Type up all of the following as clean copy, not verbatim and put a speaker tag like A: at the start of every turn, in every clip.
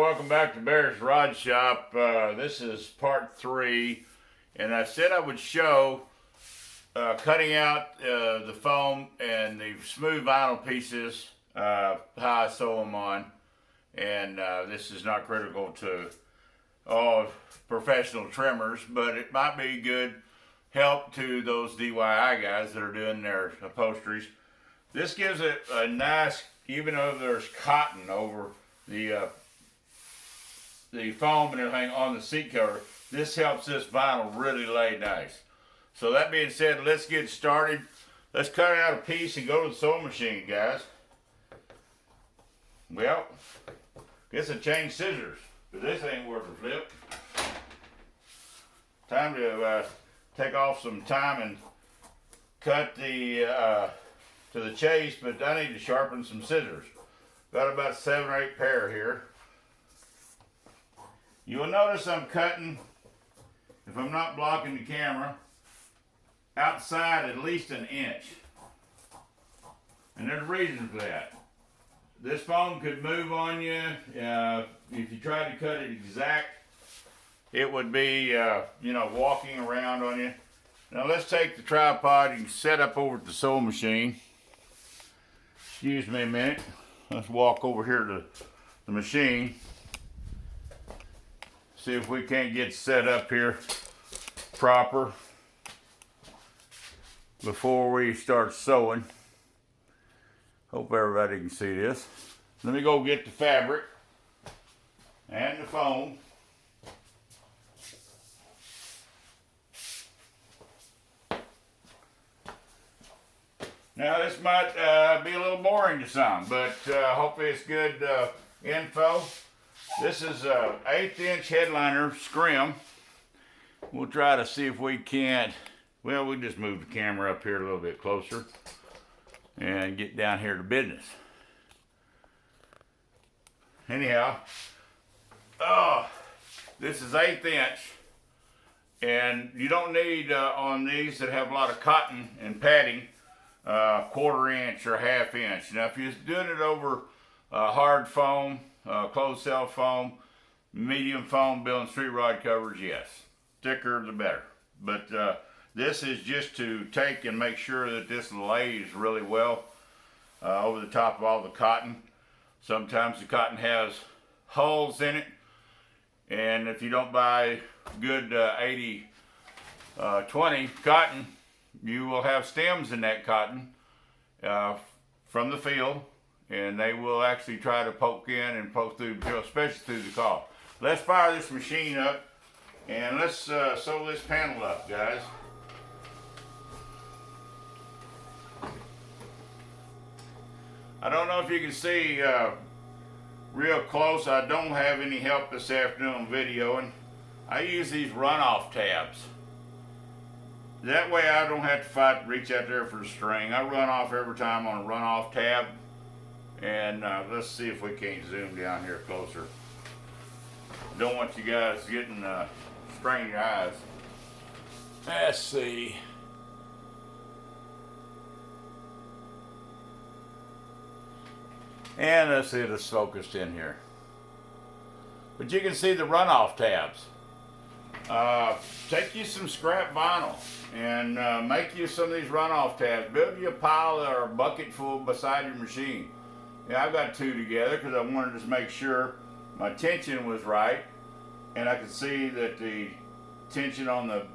A: welcome back to Bear's Rod Shop. This is part 3, and I said I would show cutting out the foam and the smooth vinyl pieces, how I sew them on. And this is not critical to all professional trimmers, but it might be good help to those DIY guys that are doing their upholsteries. This gives it a nice, even though there's cotton over the foam and everything on the seat cover, this helps this vinyl really lay nice. So that being said, let's get started. Let's cut out a piece and go to the sewing machine, guys. Well, guess I changed scissors, but this ain't worth a flip. Time to take off some time and cut the to the chase, but I need to sharpen some scissors. Got about 7 or 8 pair here. You will notice I'm cutting, if I'm not blocking the camera, outside at least an inch. And there's a reason for that. This foam could move on you. If you tried to cut it exact, it would be, walking around on you. Now let's take the tripod and set up over at the sewing machine. Excuse me a minute. Let's walk over here to the machine. See if we can't get set up here proper before we start sewing. Hope everybody can see this. Let me go get the fabric and the foam. Now this might be a little boring to some, but hopefully it's good info. This is a 1/8 inch headliner scrim. We'll try to see if we can't, well, we'll just move the camera up here a little bit closer and get down here to business. Anyhow, this is 1/8 inch, and you don't need on these that have a lot of cotton and padding, 1/4 inch or 1/2 inch. Now if you're doing it over hard foam, closed cell foam, medium foam, building street rod covers, yes. Thicker the better. But this is just to take and make sure that this lays really well over the top of all the cotton. Sometimes the cotton has holes in it, and if you don't buy good 80-20 cotton, you will have stems in that cotton from the field, and they will actually try to poke in and poke through, especially through the caul. Let's fire this machine up and let's sew this panel up, guys. I don't know if you can see real close. I don't have any help this afternoon videoing. I use these runoff tabs. That way I don't have to reach out there for the string. I run off every time on a runoff tab. And let's see if we can't zoom down here closer. Don't want you guys getting straining your eyes. Let's see. And let's see if it's focused in here. But you can see the runoff tabs. Take you some scrap vinyl and make you some of these runoff tabs. Build you a pile or a bucket full beside your machine. Yeah, I've got 2 together because I wanted to make sure my tension was right, and I could see that the tension on the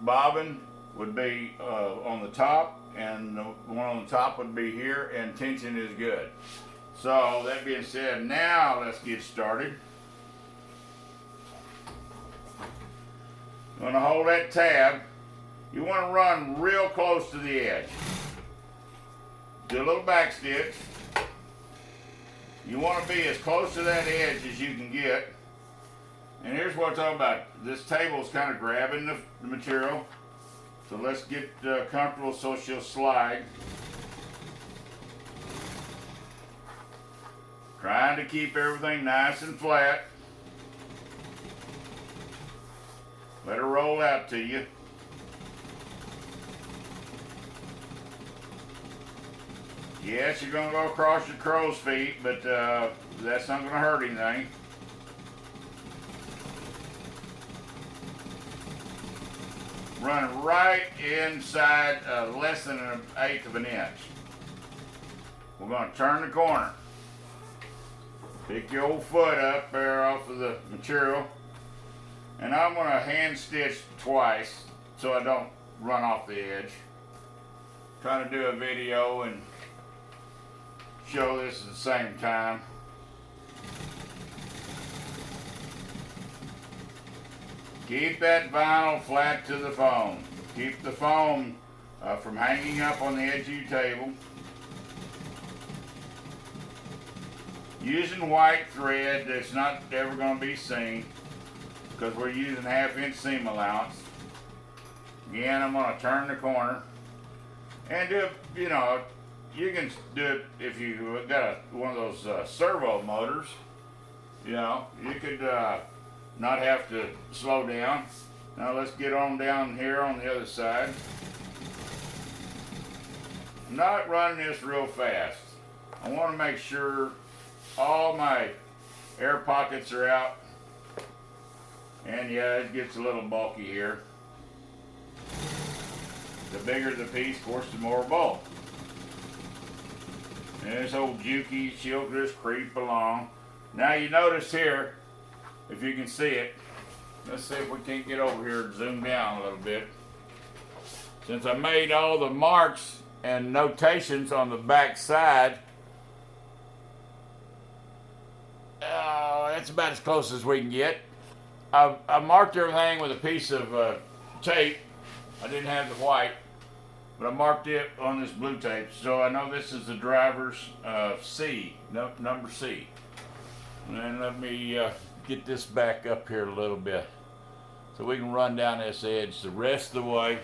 A: bobbin would be on the top, and the one on the top would be here, and tension is good. So that being said, now let's get started. You want to hold that tab. You want to run real close to the edge. Do a little back stitch. You want to be as close to that edge as you can get. And here's what I'm talking about. This table's kind of grabbing the material. So let's get comfortable so she'll slide. Trying to keep everything nice and flat. Let her roll out to you. Yes, you're going to go across your crow's feet, but that's not going to hurt anything. run right inside less than 1/8 of an inch. We're going to turn the corner. Pick your old foot up there off of the material. And I'm going to hand stitch twice so I don't run off the edge. Trying to do a video and show this at the same time. Keep that vinyl flat to the foam. Keep the foam from hanging up on the edge of your table. Using white thread that's not ever going to be seen because we're using 1/2 inch seam allowance. Again, I'm going to turn the corner and do it, you know, you can do it if you got one of those servo motors. You know, you could not have to slow down. Now let's get on down here on the other side. I'm not running this real fast. I want to make sure all my air pockets are out. And yeah, it gets a little bulky here. The bigger the piece, of course, the more bulk. And this old Juki, she'll just creep along. Now you notice here, if you can see it, let's see if we can't get over here and zoom down a little bit. Since I made all the marks and notations on the back side, that's about as close as we can get. I marked everything with a piece of tape. I didn't have the white, but I marked it on this blue tape, so I know this is the driver's C, number C. And let me get this back up here a little bit so we can run down this edge the rest of the way.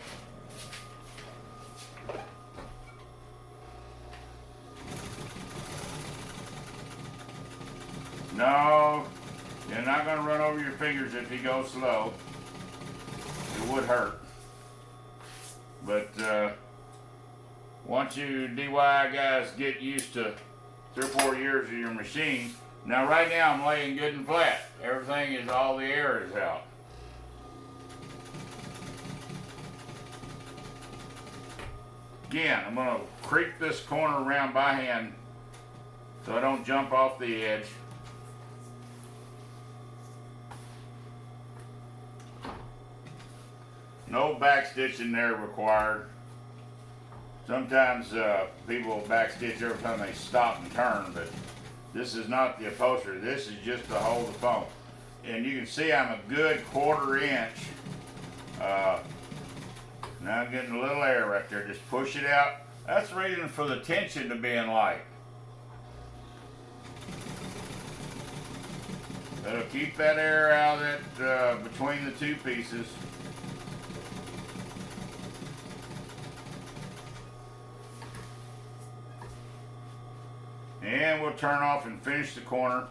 A: No, you're not going to run over your fingers if you go slow. It would hurt. But once you DIY guys get used to 3 or 4 years of your machine, now right now I'm laying good and flat. Everything is, all the air is out. Again, I'm going to creep this corner around by hand so I don't jump off the edge. No back stitching there required. Sometimes people will back stitch every time they stop and turn, but this is not the upholstery. This is just to hold the foam. And you can see I'm a good 1/4 inch. Now I'm getting a little air right there. Just push it out. That's the reason for the tension to being light. That'll keep that air out of it between the two pieces. And we'll turn off and finish the corner.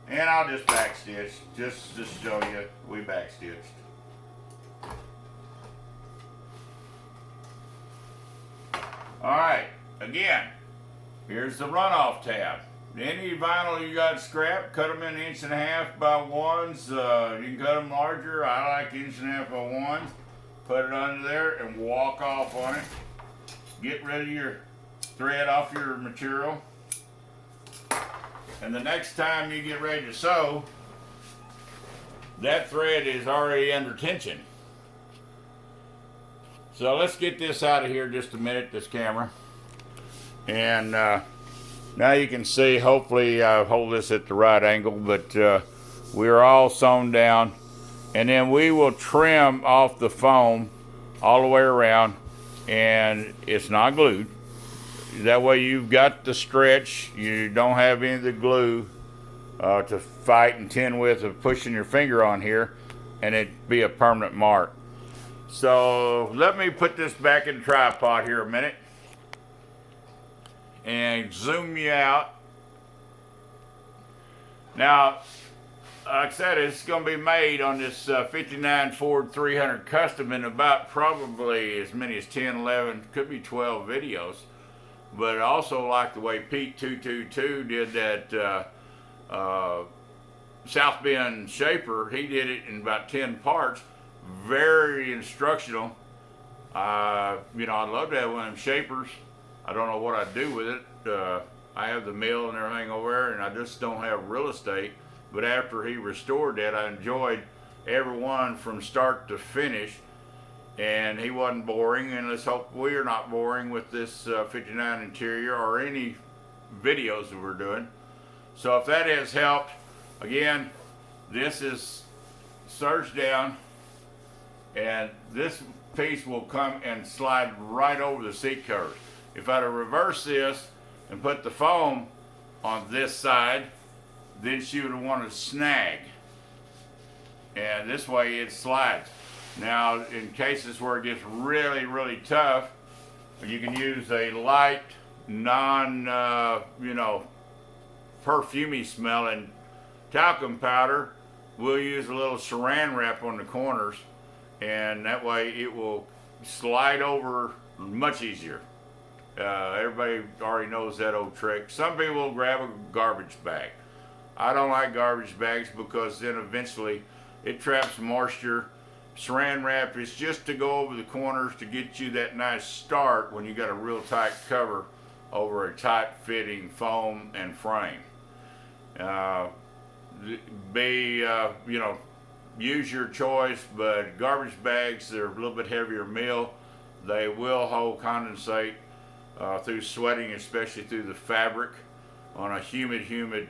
A: And I'll just back stitch, just to show you we back stitched. Alright, again, here's the runoff tab. Any vinyl you got scrap, cut them in 1.5 inch by 1s. You can cut them larger. I like 1.5 inch by 1s. Put it under there and walk off on it. Get rid of your thread off your material. And the next time you get ready to sew, that thread is already under tension. So let's get this out of here just a minute, this camera. And now you can see, hopefully I hold this at the right angle, but we're all sewn down. And then we will trim off the foam all the way around, and it's not glued. That way you've got the stretch, you don't have any of the glue to fight and contend with of pushing your finger on here, and it'd be a permanent mark. So let me put this back in the tripod here a minute and zoom you out. Now, like I said, it's going to be made on this 59 Ford 300 Custom in about probably as many as 10, 11, could be 12 videos. But I also like the way Pete 222 did that South Bend Shaper. He did it in about 10 parts. very instructional. You know, I'd love to have one of them shapers. I don't know what I'd do with it. I have the mill and everything over there, and I just don't have real estate. But after he restored that, I enjoyed every one from start to finish, and he wasn't boring. And let's hope we're not boring with this 59 interior or any videos that we're doing. So if that has helped, again, this is surged down, and this piece will come and slide right over the seat covers. If I'd have reversed this and put the foam on this side, then she would have wanted to snag. And this way it slides. Now, in cases where it gets really, really tough, you can use a light, you know, perfumey smelling talcum powder. We'll use a little saran wrap on the corners, and that way it will slide over much easier. Everybody already knows that old trick. Some people will grab a garbage bag. I don't like garbage bags because then eventually it traps moisture. Saran wrap is just to go over the corners to get you that nice start when you got a real tight cover over a tight fitting foam and frame. You know, use your choice, but garbage bags, they're a little bit heavier mill. They will hold condensate through sweating, especially through the fabric on a humid, you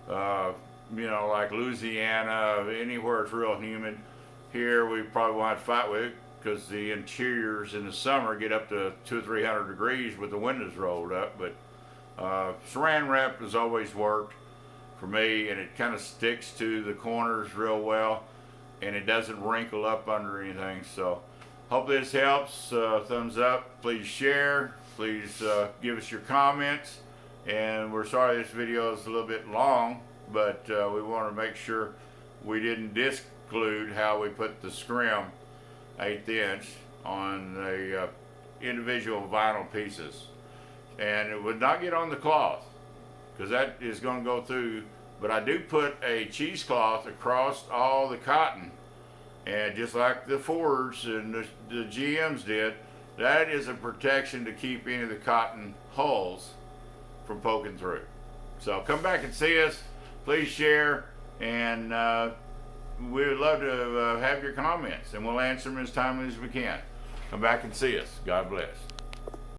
A: know, like Louisiana, anywhere it's real humid. Here we probably won't fight with it because the interiors in the summer get up to 200 or 300 degrees with the windows rolled up. But saran wrap has always worked for me, and it kind of sticks to the corners real well, and it doesn't wrinkle up under anything. So hope this helps. Thumbs up, please share, please give us your comments. And we're sorry this video is a little bit long, but we want to make sure we didn't disclude how we put the scrim 1/8 inch on the individual vinyl pieces. And it would not get on the cloth because that is going to go through, but I do put a cheesecloth across all the cotton, and just like the Fords and the GMs did, that is a protection to keep any of the cotton hulls from poking through. So come back and see us, please share, and we would love to have your comments, and we'll answer them as timely as we can. Come back and see us. God bless.